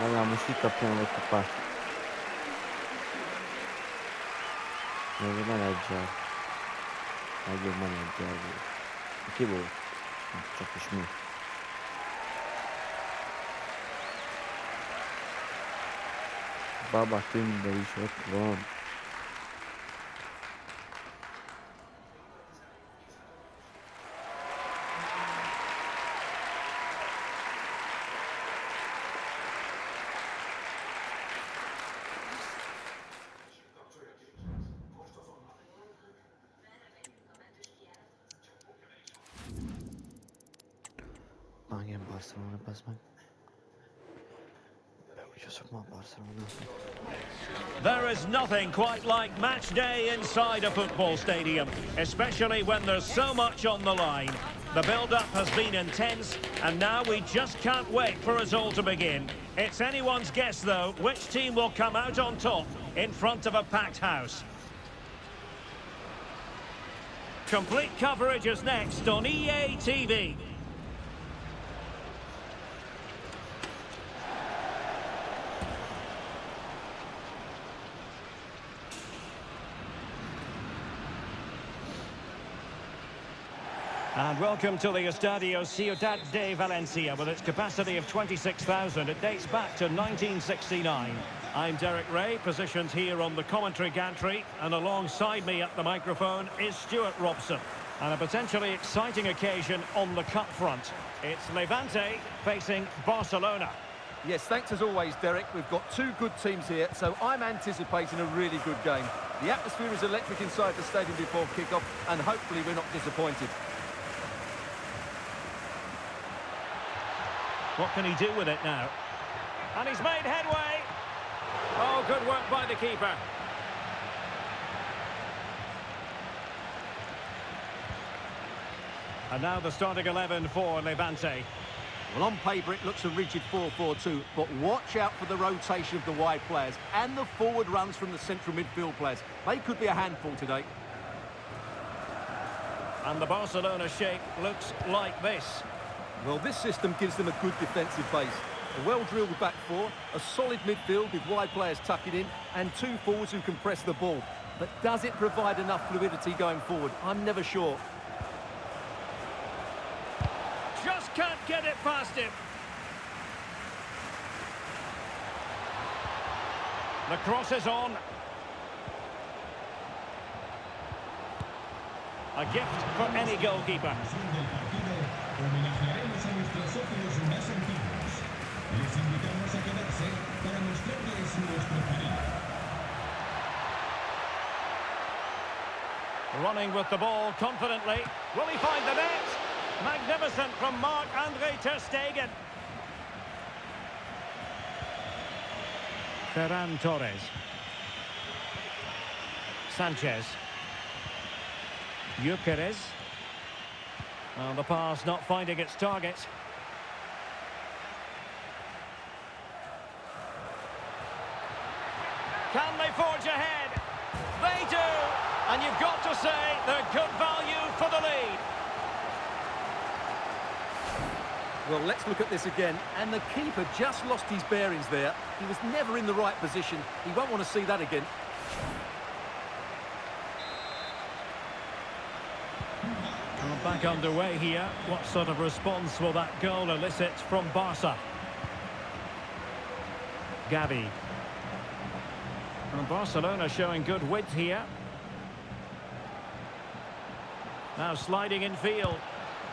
Am ieșit campionul cu pași. Nu manager. Hai manager. Ce bă? Ce faci mă? Baba când de aici o Magam Barcelona basmak. Barcelona. There is nothing quite like match day inside a football stadium, especially when there's so much on the line. The build-up has been intense, and now we just can't wait for it all to begin. It's anyone's guess, though, which team will come out on top in front of a packed house. Complete coverage is next on EA TV. And welcome to the Estadio Ciudad de Valencia with its capacity of 26,000. It dates back to 1969. I'm Derek Ray, positioned here on the commentary gantry, and alongside me at the microphone is Stuart Robson. And a potentially exciting occasion on the cup front. It's Levante facing Barcelona. Yes, thanks as always, Derek. We've got two good teams here, so I'm anticipating a really good game. The atmosphere is electric inside the stadium before kick-off, and hopefully we're not disappointed. What can he do with it now? And he's made headway. Oh, good work by the keeper. And now the starting 11 for Levante. Well, on paper it looks a rigid 4-4-2, but watch out for the rotation of the wide players and the forward runs from the central midfield players. They could be a handful today. And the Barcelona shape looks like this. Well, this system gives them a good defensive base. A well-drilled back four, a solid midfield with wide players tucking in, and two forwards who can press the ball. But does it provide enough fluidity going forward? I'm never sure. Just can't get it past him. The cross is on. A gift for any goalkeeper. Homenajearemos a nuestros socios más antiguos. Les invitamos a quedarse para mostrarles nuestro cariño. Running with the ball confidently. Will he find the net? Magnificent from Marc-Andre ter Stegen. Ferran Torres. Sanchez. Gyökeres. And the pass not finding its target. Can they forge ahead? They do! And you've got to say they're good value for the lead. Well, let's look at this again. And the keeper just lost his bearings there. He was never in the right position. He won't want to see that again. Well, back underway here. What sort of response will that goal elicit from Barca? Gavi. And Barcelona showing good width here. Now sliding in field.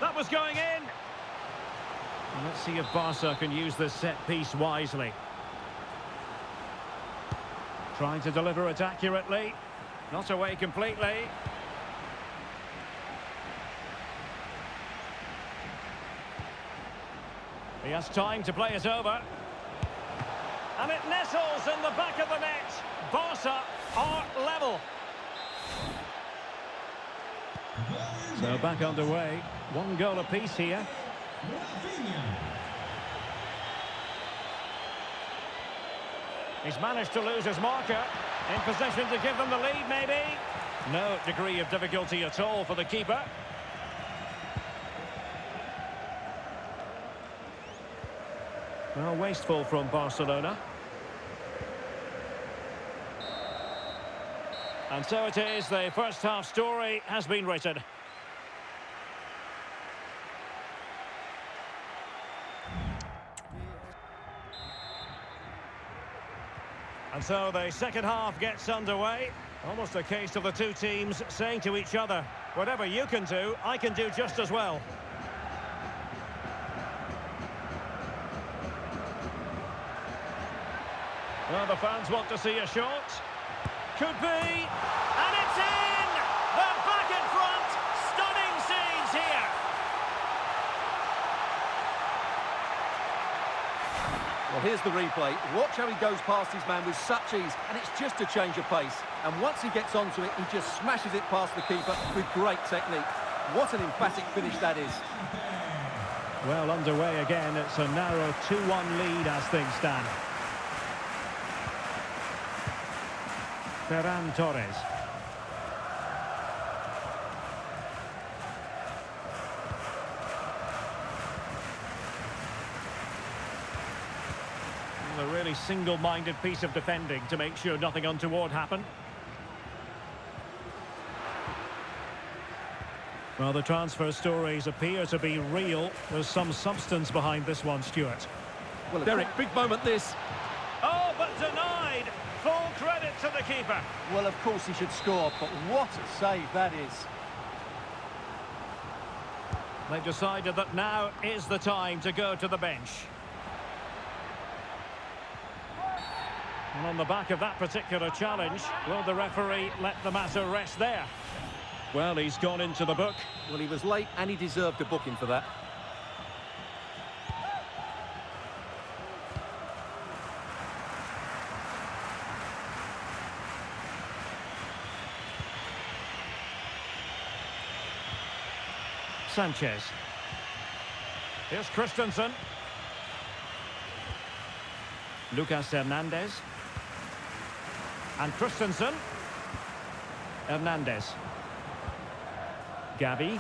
That was going in. And let's see if Barca can use this set piece wisely. Trying to deliver it accurately. Not away completely. He has time to play it over. And it nestles in the back of the net. Barca are level. So back underway. One goal apiece here. He's managed to lose his marker. In position to give them the lead, maybe. No degree of difficulty at all for the keeper. Well, wasteful from Barcelona. And so it is, the first half story has been written. And so the second half gets underway. Almost a case of the two teams saying to each other, whatever you can do, I can do just as well. Well, the fans want to see a shot. Could be, and it's in! They're back in front! Stunning scenes here! Well, here's the replay. Watch how he goes past his man with such ease, and it's just a change of pace. And once he gets onto it, he just smashes it past the keeper with great technique. What an emphatic finish that is. Well, underway again. It's a narrow 2-1 lead as things stand. Ferran Torres. A really single-minded piece of defending to make sure nothing untoward happened. Well, the transfer stories appear to be real. There's some substance behind this one, Stuart. Well, Derek, big moment this. Oh, but denied! Full credit to the keeper. Well, of course he should score, but what a save that is. They've decided that now is the time to go to the bench. And on the back of that particular challenge, will the referee let the matter rest there? Well, he's gone into the book. Well, he was late and he deserved a booking for that. Sanchez. Here's Christensen. Lucas Hernandez. And Christensen. Hernandez. Gavi.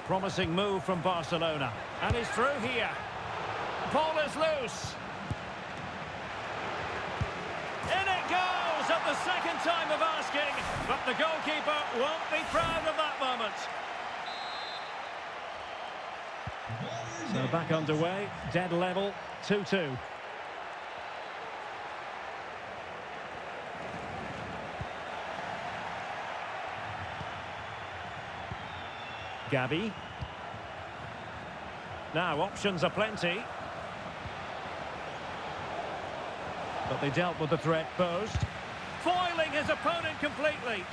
Promising move from Barcelona. And he's through here. Ball is loose. In it goes at the second time of asking. But the goalkeeper won't be proud of that moment. So back underway. Dead level. 2-2. Gavi. Now, options are plenty. But they dealt with the threat posed. Foiling his opponent completely.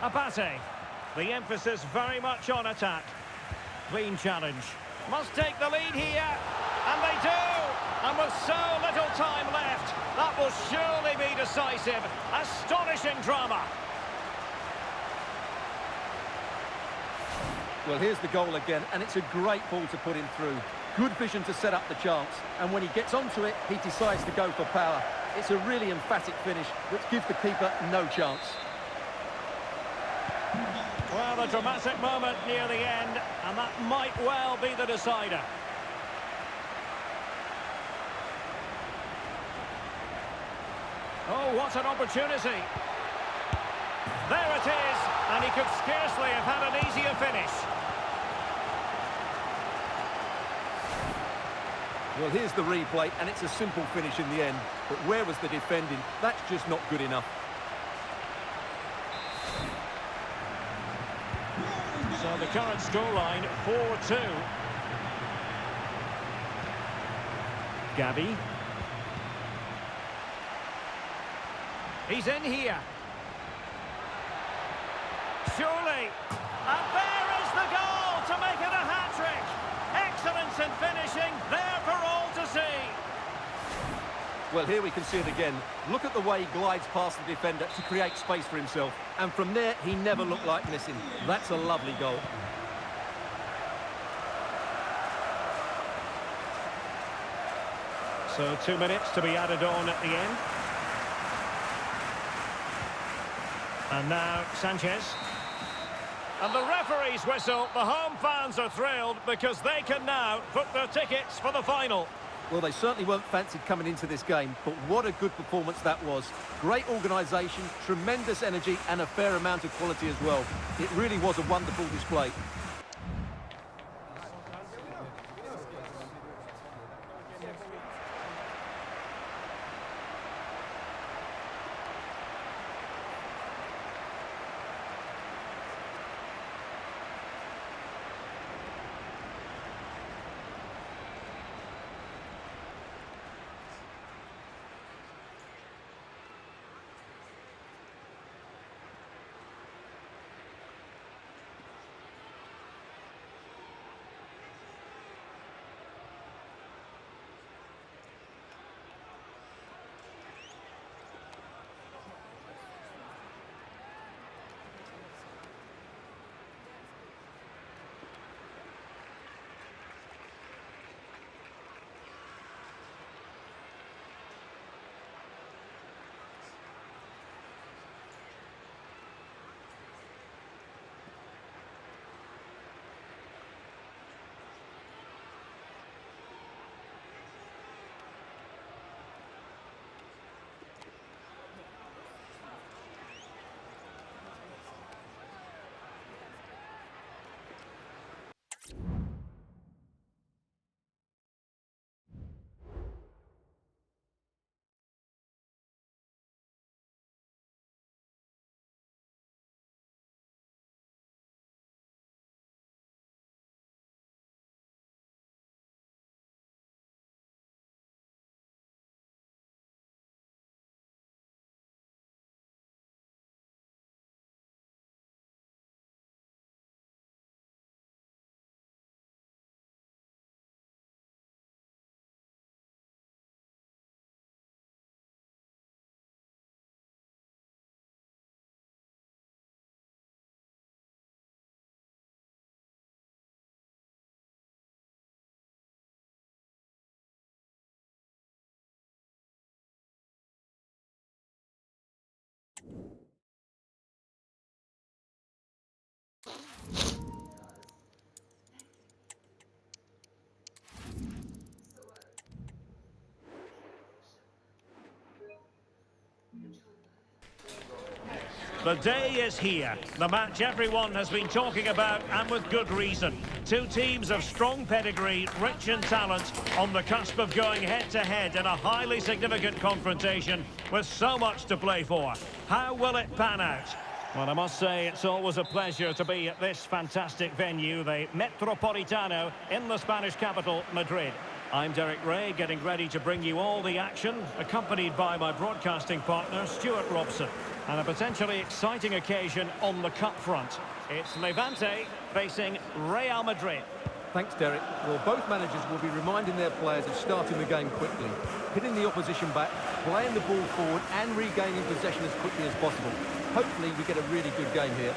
Abate. The emphasis very much on attack. Clean challenge. Must take the lead here. And they do. And with so little time left, that will surely be decisive. Astonishing drama. Well, here's the goal again, and it's a great ball to put him through. Good vision to set up the chance, and when he gets onto it, he decides to go for power. It's a really emphatic finish, which gives the keeper no chance. Well, a dramatic moment near the end, and that might well be the decider. Oh, what an opportunity. There it is, and he could scarcely have had an easier finish. Well, here's the replay, and it's a simple finish in the end. But where was the defending? That's just not good enough. So the current scoreline, 4-2. Gavi. He's in here. Surely. And there is the goal to make it a hat-trick. Excellence in finishing, there for all to see. Well, here we can see it again. Look at the way he glides past the defender to create space for himself. And from there, he never looked like missing. That's a lovely goal. So 2 minutes to be added on at the end. And now Sanchez. And the referee's whistle. The home fans are thrilled because they can now book their tickets for the final. Well, they certainly weren't fancied coming into this game, but what a good performance that was. Great organisation, tremendous energy and a fair amount of quality as well. It really was a wonderful display. The day is here. The match everyone has been talking about, and with good reason. Two teams of strong pedigree, rich in talent, on the cusp of going head-to-head in a highly significant confrontation with so much to play for. How will it pan out? Well, I must say, it's always a pleasure to be at this fantastic venue, the Metropolitano, in the Spanish capital, Madrid. I'm Derek Ray, getting ready to bring you all the action, accompanied by my broadcasting partner, Stuart Robson. And a potentially exciting occasion on the cup front. It's Levante facing Real Madrid. Thanks, Derek. Well, both managers will be reminding their players of starting the game quickly, hitting the opposition back, playing the ball forward and regaining possession as quickly as possible. Hopefully we get a really good game here.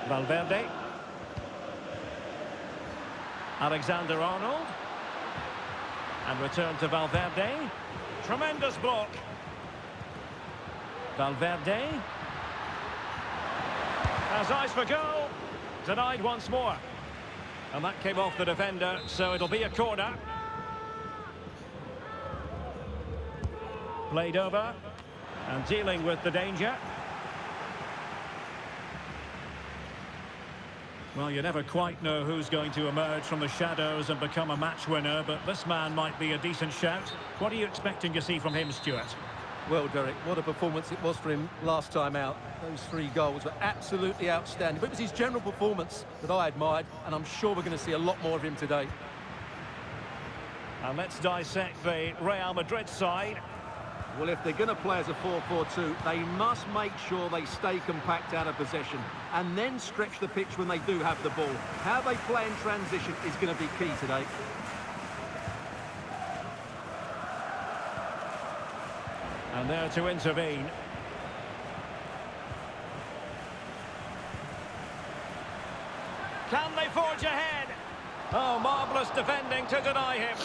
Valverde. Alexander-Arnold. And return to Valverde. Tremendous block. Valverde. Has eyes for goal. Denied once more. And that came off the defender, so it'll be a corner. Played over. And dealing with the danger. Well, you never quite know who's going to emerge from the shadows and become a match winner, but this man might be a decent shout. What are you expecting to see from him, Stuart? Well, Derek, what a performance it was for him last time out. Those 3 goals were absolutely outstanding. But it was his general performance that I admired, and I'm sure we're going to see a lot more of him today. And let's dissect the Real Madrid side. Well, if they're going to play as a 4-4-2, they must make sure they stay compact out of possession and then stretch the pitch when they do have the ball. How they play in transition is going to be key today. And there to intervene. Can they forge ahead? Oh, marvellous defending to deny him.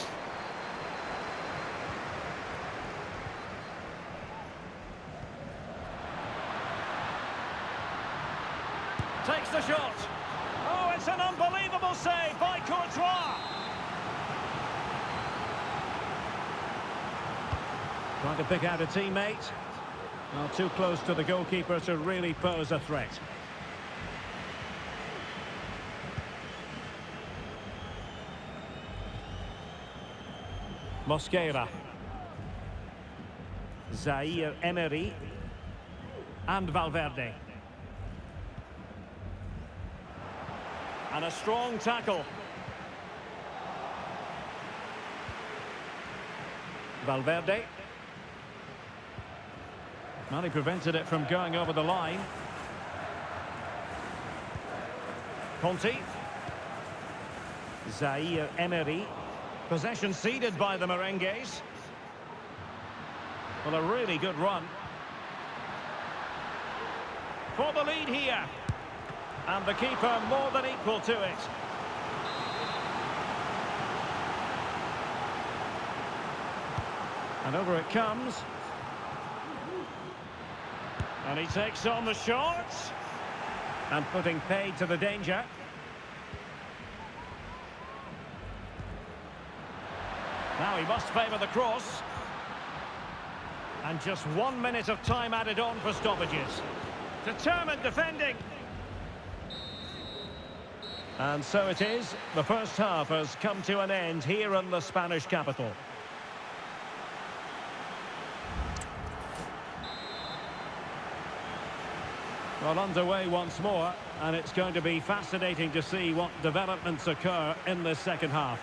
the shot. Oh, it's an unbelievable save by Courtois. Trying to pick out a teammate. Not too close to the goalkeeper to really pose a threat. Mosquera. Zaire Emery. And Valverde. And a strong tackle. Valverde. Well, he prevented it from going over the line. Conti. Zaire Emery. Possession ceded by the Merengues. Well, a really good run. For the lead here. And the keeper more than equal to it. And over it comes. And he takes on the shot. And putting paid to the danger. Now he must favour the cross. And just 1 minute of time added on for stoppages. Determined defending. And so it is. The first half has come to an end here in the Spanish capital. Well, underway once more, and it's going to be fascinating to see what developments occur in the second half.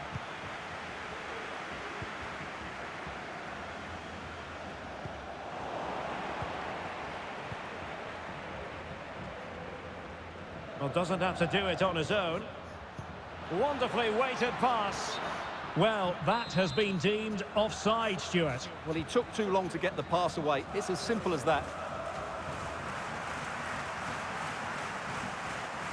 Well, doesn't have to do it on his own. Wonderfully weighted pass. Well, that has been deemed offside, Stuart. Well, he took too long to get the pass away. It's as simple as that.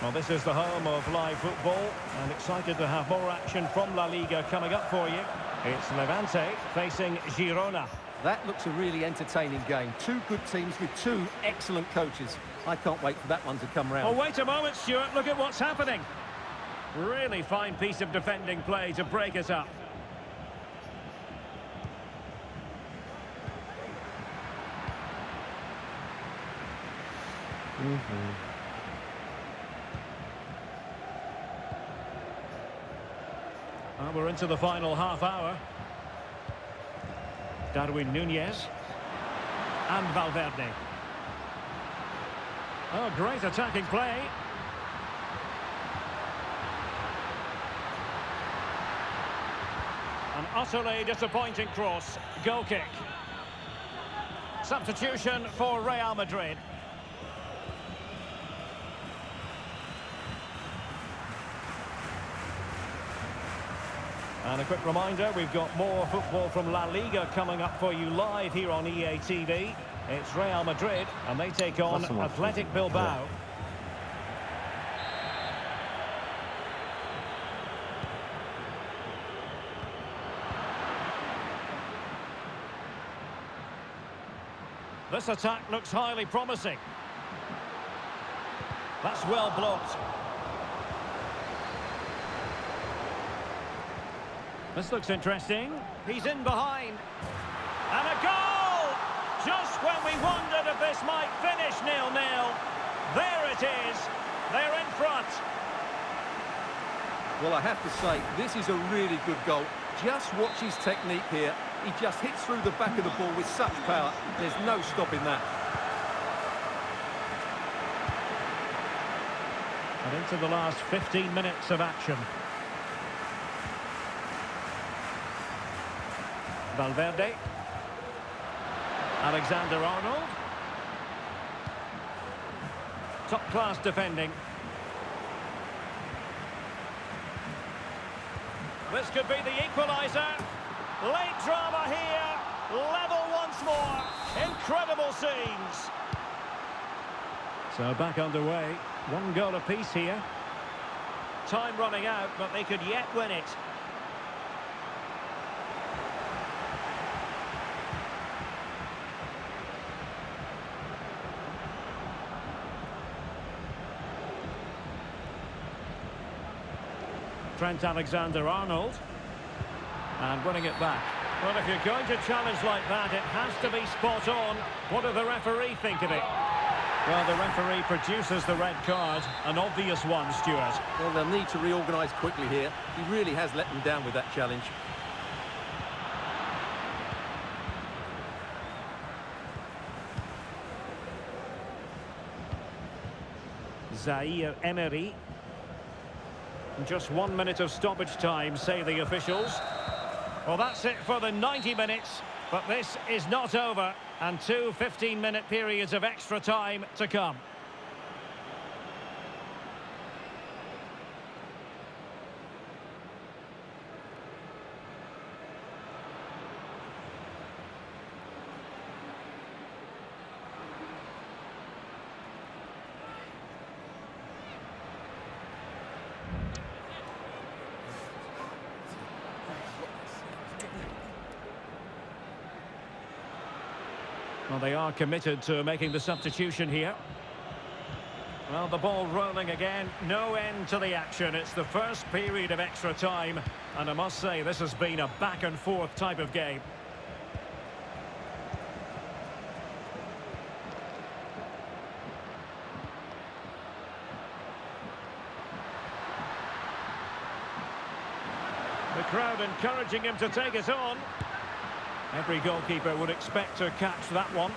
Well, this is the home of live football, and excited to have more action from La Liga coming up for you. It's Levante facing Girona. That looks a really entertaining game. Two good teams with two excellent coaches. I can't wait for that one to come round. Oh, wait a moment, Stuart. Look at what's happening. Really fine piece of defending play to break it up. Well, we're into the final half hour. Darwin Núñez and Valverde. Oh, great attacking play. An utterly disappointing cross. Goal kick. Substitution for Real Madrid. And a quick reminder, we've got more football from La Liga coming up for you live here on EA TV. It's Real Madrid, and they take on Athletic Bilbao. This attack looks highly promising. That's well blocked. This looks interesting. He's in behind. And a goal! Just when we wondered if this might finish 0-0. There it is. They're in front. Well, I have to say, this is a really good goal. Just watch his technique here. He just hits through the back of the ball with such power. There's no stopping that. And into the last 15 minutes of action. Valverde. Alexander-Arnold. Top-class defending. This could be the equaliser. Late drama here. Level once more. Incredible scenes. So back underway. One goal apiece here. Time running out, but they could yet win it. Trent Alexander-Arnold. And winning it back. Well, if you're going to challenge like that, it has to be spot on. What does the referee think of it? Well, the referee produces the red card. An obvious one, Stuart. Well, they'll need to reorganise quickly here. He really has let them down with that challenge. Zaire Emery. Just 1 minute of stoppage time, say the officials. Well, that's it for the 90 minutes, but this is not over, and two 15-minute periods of extra time to come. Well, they are committed to making the substitution here. Well, the ball rolling again. No end to the action. It's the first period of extra time. And I must say, this has been a back-and-forth type of game. The crowd encouraging him to take it on. Every goalkeeper would expect to catch that one.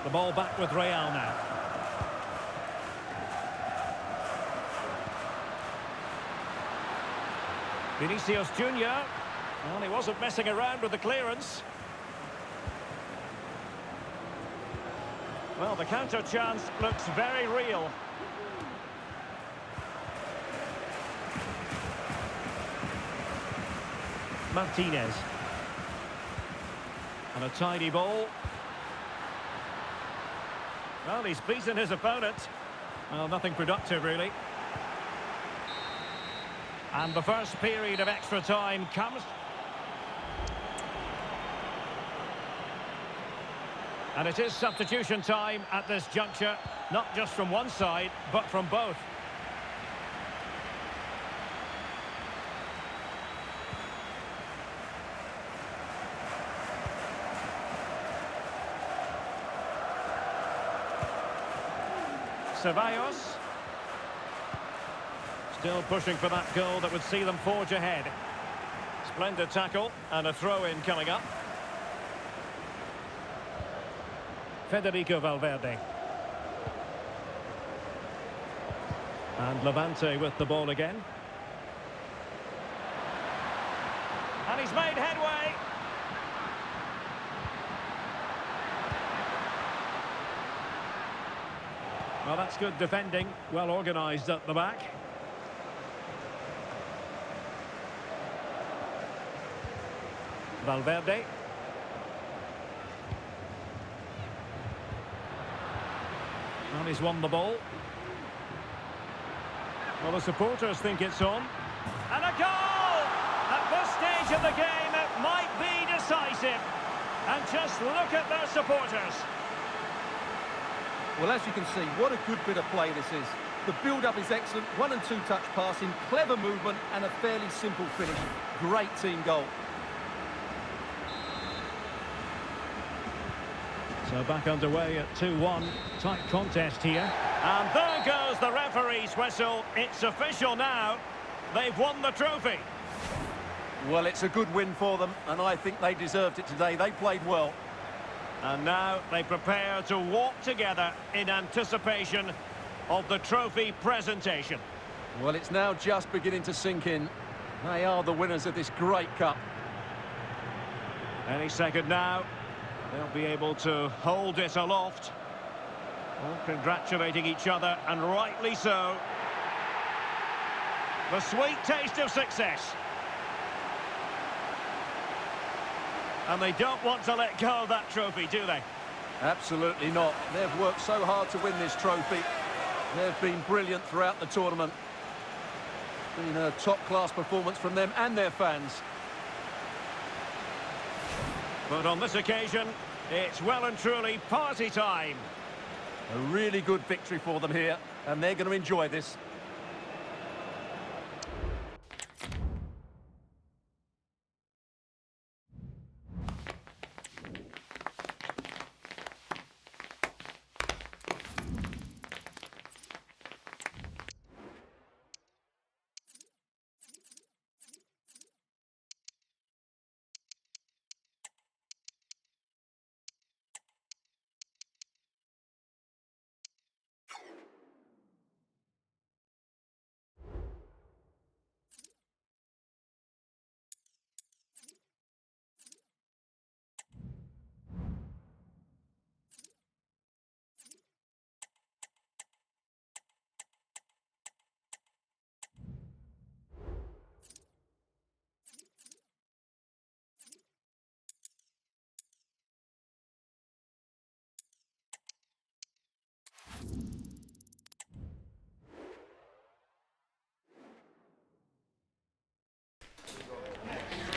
The ball back with Real now. Vinicius Junior. Well, he wasn't messing around with the clearance. Well, the counter chance looks very real. Martinez. And a tidy ball. Well, he's beaten his opponent. Well, nothing productive, really. And the first period of extra time comes. And it is substitution time at this juncture. Not just from one side, but from both. Ceballos. Still pushing for that goal that would see them forge ahead. Splendid tackle and a throw-in coming up. Federico Valverde. And Levante with the ball again. And he's made headway. Well, that's good defending, well organised at the back. Valverde. And he's won the ball. Well, the supporters think it's on. And a goal! At this stage of the game, it might be decisive. And just look at their supporters. Well, as you can see, what a good bit of play this is. The build-up is excellent, 1- and 2-touch passing, clever movement, and a fairly simple finish. Great team goal. So back underway at 2-1. Tight contest here. And there goes the referee's whistle. It's official now. They've won the trophy. Well, it's a good win for them, and I think they deserved it today. They played well. And now they prepare to walk together in anticipation of the trophy presentation. Well, it's now just beginning to sink in. They are the winners of this great cup. Any second now, they'll be able to hold it aloft. All congratulating each other, and rightly so. The sweet taste of success. And they don't want to let go of that trophy, do they? Absolutely not. They've worked so hard to win this trophy. They've been brilliant throughout the tournament. Been a top-class performance from them and their fans. But on this occasion, it's well and truly party time. A really good victory for them here, and they're going to enjoy this.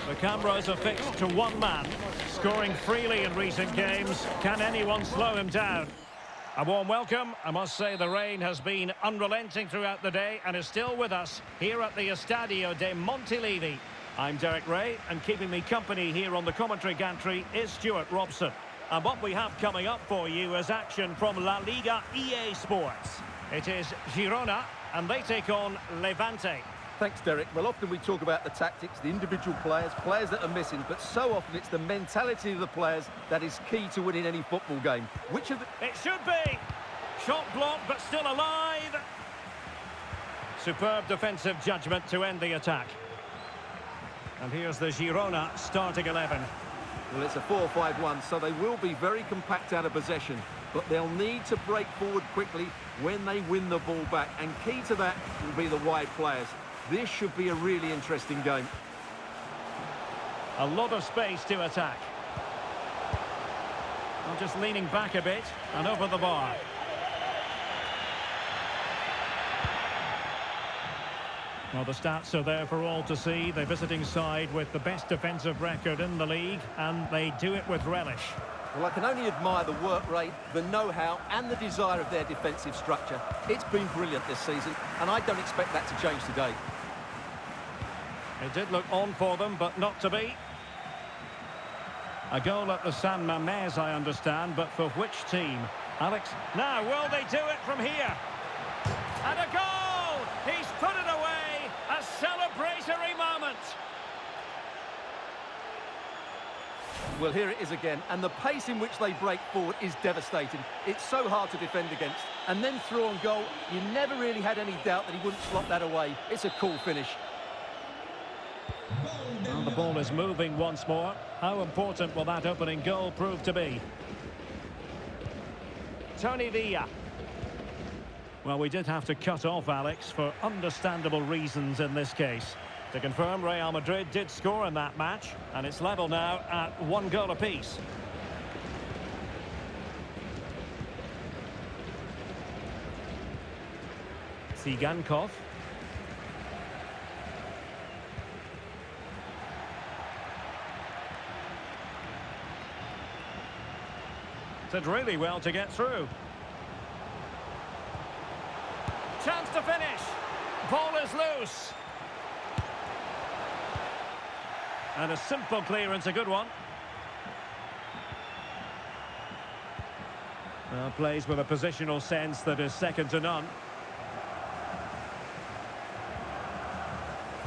The cameras are fixed to one man, scoring freely in recent games. Can anyone slow him down? A warm welcome. I must say the rain has been unrelenting throughout the day and is still with us here at the Estadio de Montilivi. I'm Derek Ray, and keeping me company here on the commentary gantry is Stuart Robson. And what we have coming up for you is action from La Liga EA Sports. It is Girona, and they take on Levante. Thanks, Derek. Well, often we talk about the tactics, the individual players that are missing, but so often it's the mentality of the players that is key to winning any football game. Which of the... It should be! Shot blocked, but still alive! Superb defensive judgment to end the attack. And here's the Girona starting 11. Well, it's a 4-5-1, so they will be very compact out of possession, but they'll need to break forward quickly when they win the ball back, and key to that will be the wide players. This should be a really interesting game. A lot of space to attack. I'm just leaning back a bit and over the bar. Well, the stats are there for all to see. The visiting side with the best defensive record in the league, and they do it with relish. Well, I can only admire the work rate, the know-how and the desire of their defensive structure. It's been brilliant this season, and I don't expect that to change today. It did look on for them, but not to be. A goal at the San Mamés, I understand, but for which team? Alex, now will they do it from here? And a goal! He's put it away! A celebratory moment! Well, here it is again, and the pace in which they break forward is devastating. It's so hard to defend against. And then through on goal, you never really had any doubt that he wouldn't slot that away. It's a cool finish. Well, the ball is moving once more. How important will that opening goal prove to be? Tony Villa. Well, we did have to cut off Alex for understandable reasons in this case. To confirm, Real Madrid did score in that match, and it's level now at 1 goal apiece. Tsigankov. Did really well to get through. Chance to finish. Ball is loose. And a simple clearance, a good one. Well, plays with a positional sense that is second to none.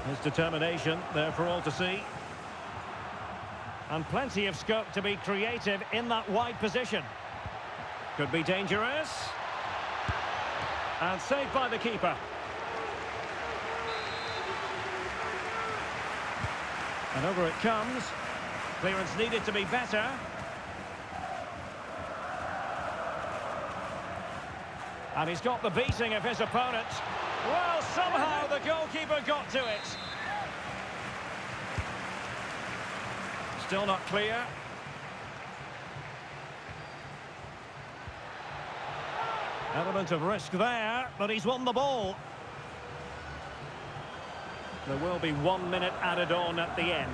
His determination there for all to see. And plenty of scope to be creative in that wide position. Could be dangerous. And saved by the keeper. And over it comes. Clearance needed to be better. And he's got the beating of his opponent. Well, somehow the goalkeeper got to it. Still not clear. Element of risk there, but he's won the ball. There will be 1 minute added on at the end.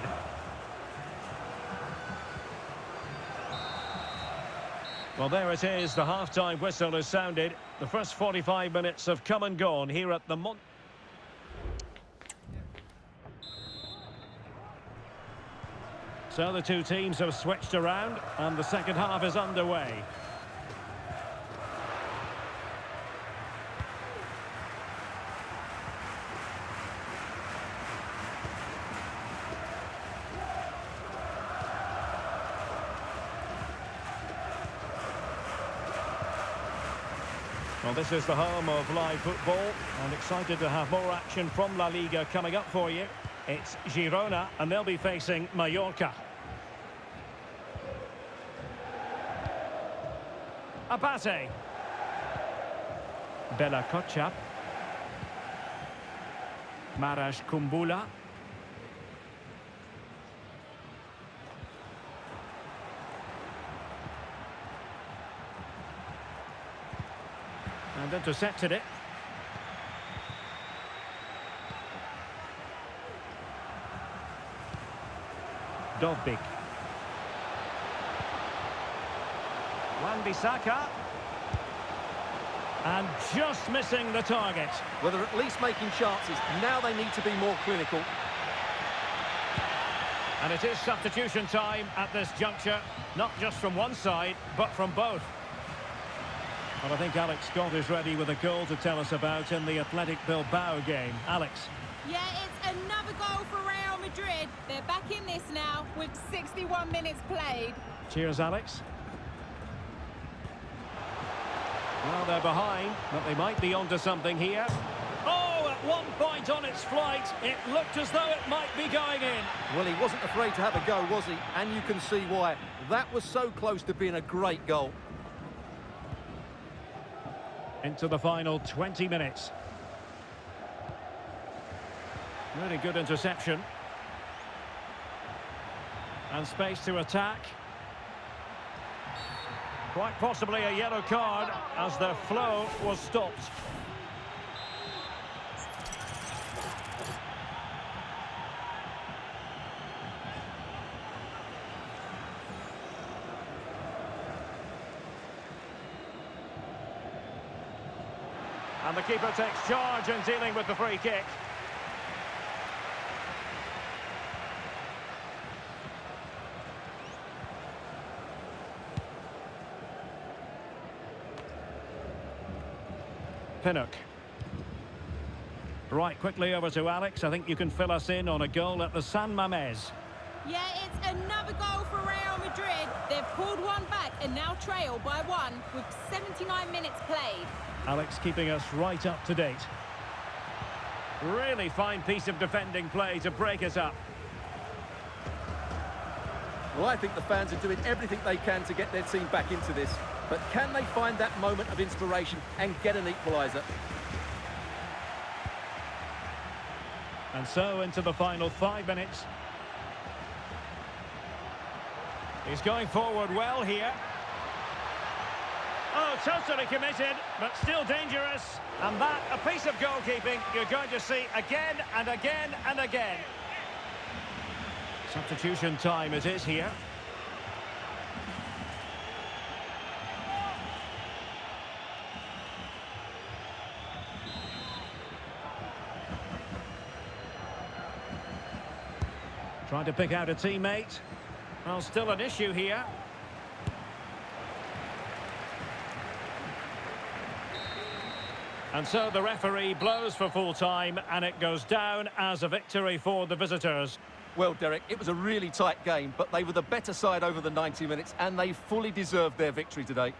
Well, there it is. The half-time whistle is sounded. The first 45 minutes have come and gone here at the So the two teams have switched around, and the second half is underway. Well, this is the home of live football, and excited to have more action from La Liga coming up for you. It's Girona, and they'll be facing Mallorca. Abate. Bella Kotchap. Marash Kumbula. And intercepted it. Dovbik. Wan-Bissaka. And just missing the target. Well, they're at least making chances. Now they need to be more clinical. And it is substitution time at this juncture. Not just from one side, but from both. Well, I think Alex Scott is ready with a goal to tell us about in the Athletic Bilbao game. Alex. Yeah, it's another goal for Real Madrid. They're back in this now with 61 minutes played. Cheers, Alex. Well, they're behind, but they might be onto something here. Oh, at one point on its flight, it looked as though it might be going in. Well, he wasn't afraid to have a go, was he? And you can see why. That was so close to being a great goal. Into the final 20 minutes. Really good interception. And space to attack. Quite possibly a yellow card as their flow was stopped. And the keeper takes charge in dealing with the free kick. Pinnock. Right, quickly over to Alex. I think you can fill us in on a goal at the San Mamés. Yeah, it's another goal for Real Madrid. They've pulled one back and now trail by one with 79 minutes played. Alex keeping us right up to date. Really fine piece of defending play to break us up. Well, I think the fans are doing everything they can to get their team back into this. But can they find that moment of inspiration and get an equaliser? And so into the final 5 minutes. He's going forward well here. Oh, totally committed, but still dangerous. And that, a piece of goalkeeping you're going to see again and again and again. Substitution time it is here. Trying to pick out a teammate. Well, still an issue here. And so the referee blows for full time, and it goes down as a victory for the visitors. Well, Derek, it was a really tight game, but they were the better side over the 90 minutes, and they fully deserved their victory today.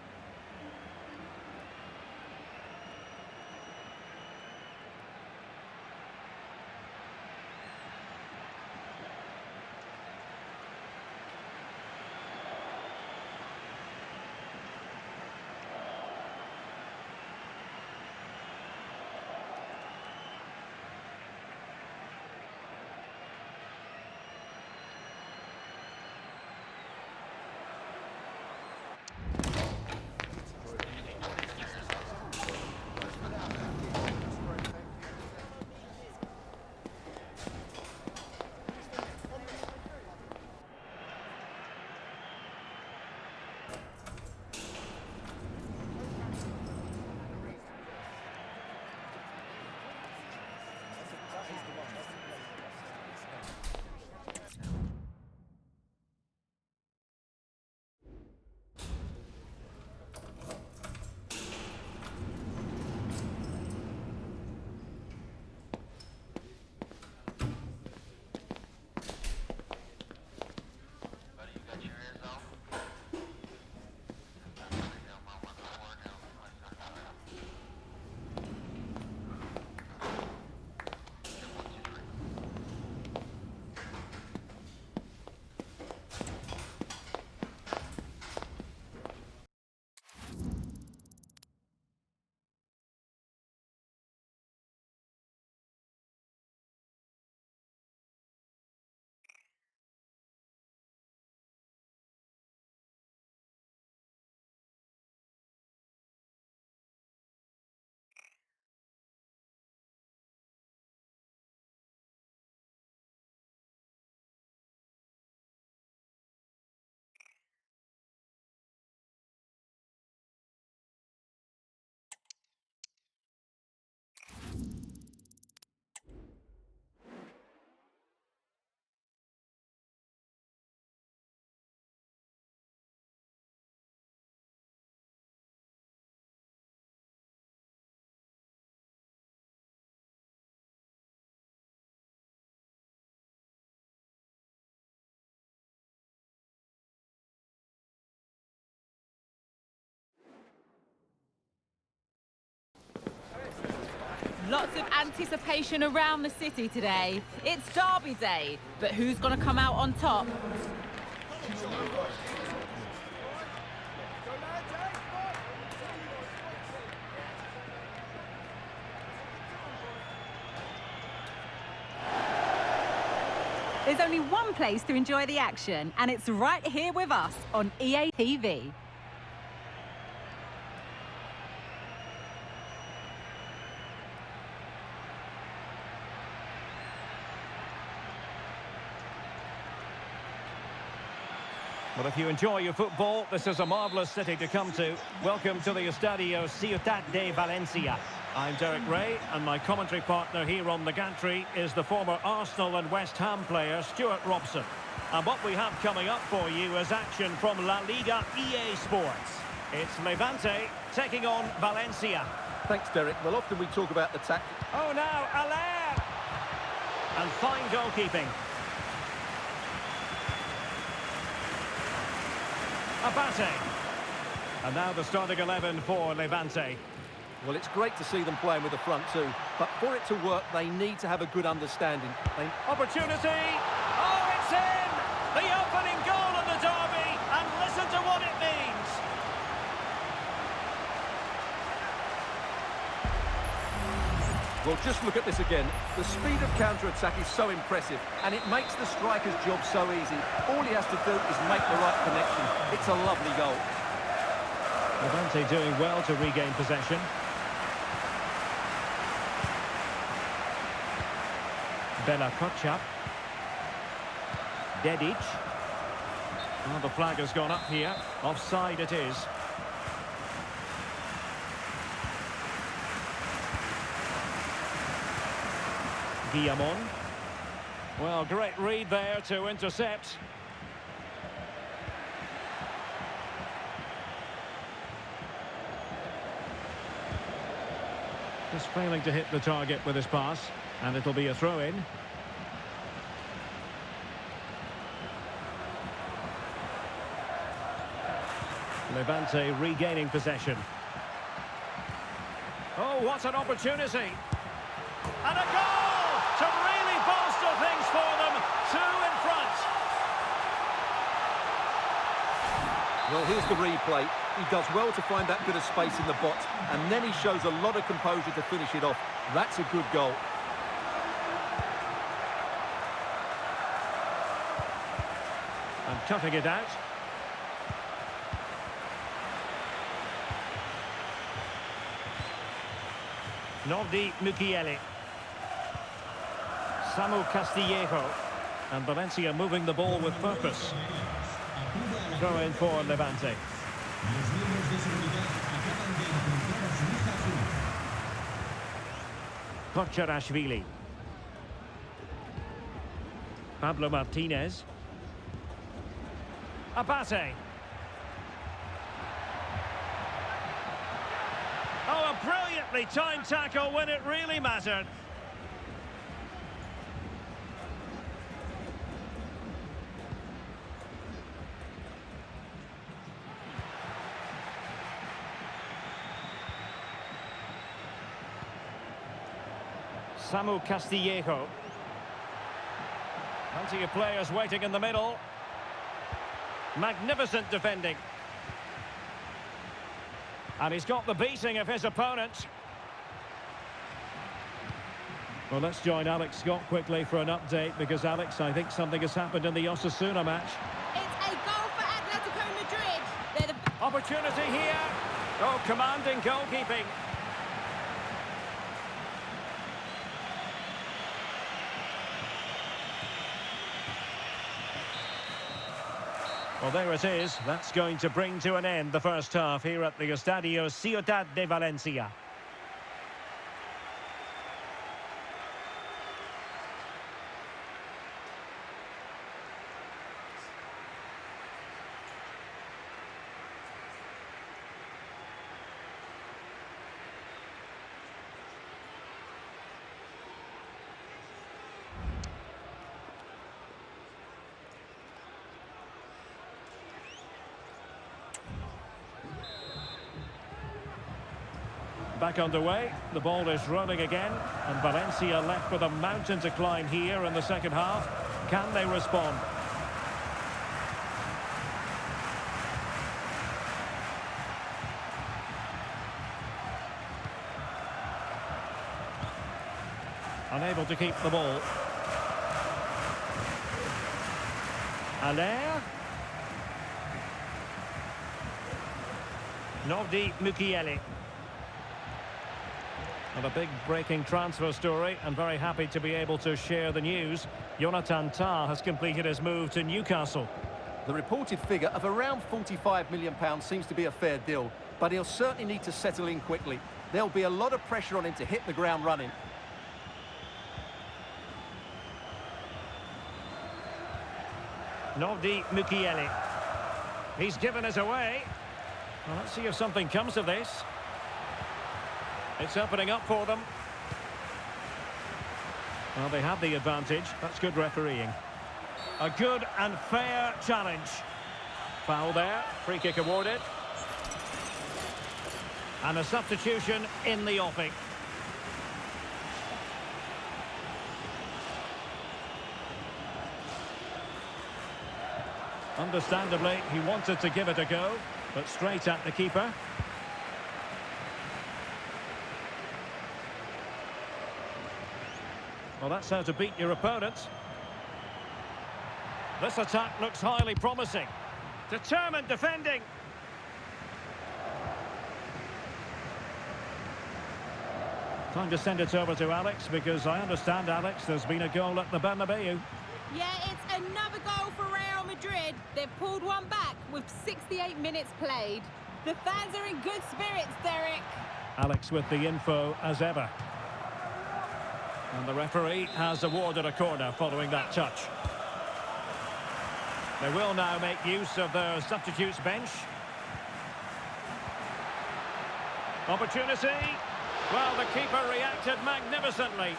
Lots of anticipation around the city today. It's Derby Day, but who's going to come out on top? There's only one place to enjoy the action, and it's right here with us on EA TV. Well, if you enjoy your football, this is a marvellous city to come to. Welcome to the Estadio Ciutat de Valencia. I'm Derek Ray, and my commentary partner here on the gantry is the former Arsenal and West Ham player Stuart Robson. And what we have coming up for you is action from La Liga EA Sports. It's Levante taking on Valencia. Thanks, Derek. Well, often we talk about the tactics. Oh, now, Allaire! And fine goalkeeping. Abate. And now the starting 11 for Levante. Well, it's great to see them playing with the front two, but for it to work, they need to have a good understanding. Opportunity! Oh, it's in! The opening goal of the derby, and listen to what it means. Well, just look at this again. The speed of counter-attack is so impressive, and it makes the striker's job so easy. All he has to do is make the right connection. It's a lovely goal. Levante doing well to regain possession. Bella Kotchap. Dedic. Well, the flag has gone up here. Offside it is. Guillamon. Well, great read there to intercept. Just failing to hit the target with his pass, and it'll be a throw-in. Levante regaining possession. Oh, what an opportunity! And a goal to really bolster things for them. Two in front. Well, here's the replay. He does well to find that bit of space in the box, and then he shows a lot of composure to finish it off. That's a good goal. And cutting it out. Nordi Mukiele. Samu Castillejo. And Valencia moving the ball with purpose. Throw in for Levante. Kotcherashvili. Pablo Martinez. Abate. Oh, a brilliantly timed tackle when it really mattered. Samu Castillejo. Plenty of players waiting in the middle. Magnificent defending. And he's got the beating of his opponent. Well, let's join Alex Scott quickly for an update, because, Alex, I think something has happened in the Osasuna match. It's a goal for Atletico Madrid. They're the... Opportunity here. Oh, commanding goalkeeping. Well, there it is. That's going to bring to an end the first half here at the Estadio Ciutat de Valencia. Back underway, the ball is rolling again, and Valencia left with a mountain to climb here in the second half. Can they respond? Unable to keep the ball. Allaire. Nordi Mukiele. And a big breaking transfer story, and very happy to be able to share the news. Jonathan Tah has completed his move to Newcastle. The reported figure of around £45 million seems to be a fair deal, but he'll certainly need to settle in quickly. There'll be a lot of pressure on him to hit the ground running. Nordi Mukiele. He's given us away. Well, let's see if something comes of this. It's opening up for them. Well, they have the advantage. That's good refereeing. A good and fair challenge. Foul there. Free kick awarded. And a substitution in the offing. Understandably, he wanted to give it a go, but straight at the keeper. Well, that's how to beat your opponent. This attack looks highly promising. Determined defending. Time to send it over to Alex, because I understand, Alex, there's been a goal at the Bernabeu. Yeah, it's another goal for Real Madrid. They've pulled one back with 68 minutes played. The fans are in good spirits, Derek. Alex with the info as ever. And the referee has awarded a corner following that touch. They will now make use of their substitutes bench. Opportunity. Well, the keeper reacted magnificently.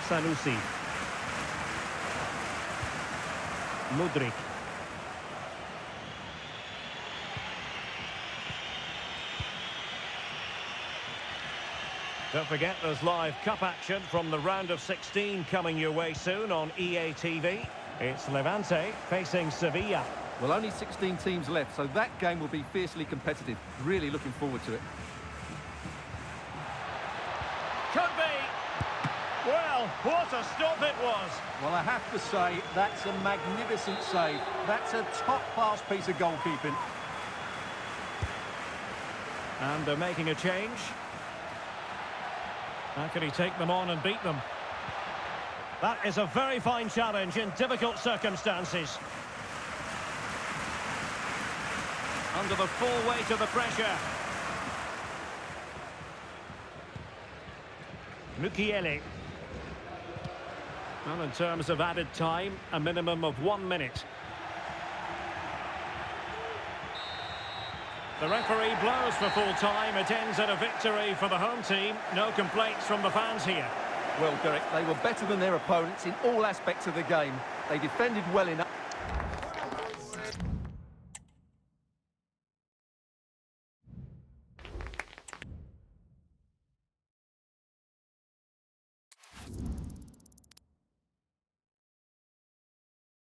Sanusi. Mudryk. Don't forget, there's live cup action from the round of 16 coming your way soon on EA TV. It's Levante facing Sevilla. Well, only 16 teams left, so that game will be fiercely competitive. Really looking forward to it. Could be. Well, what a stop it was. Well, I have to say, that's a magnificent save. That's a top-class piece of goalkeeping. And they're making a change. How can he take them on and beat them? That is a very fine challenge in difficult circumstances. Under the full weight of the pressure. Mukiele. Well, in terms of added time, a minimum of 1 minute. The referee blows for full time. It ends at a victory for the home team. No complaints from the fans here. Well, Derek, they were better than their opponents in all aspects of the game. They defended well enough.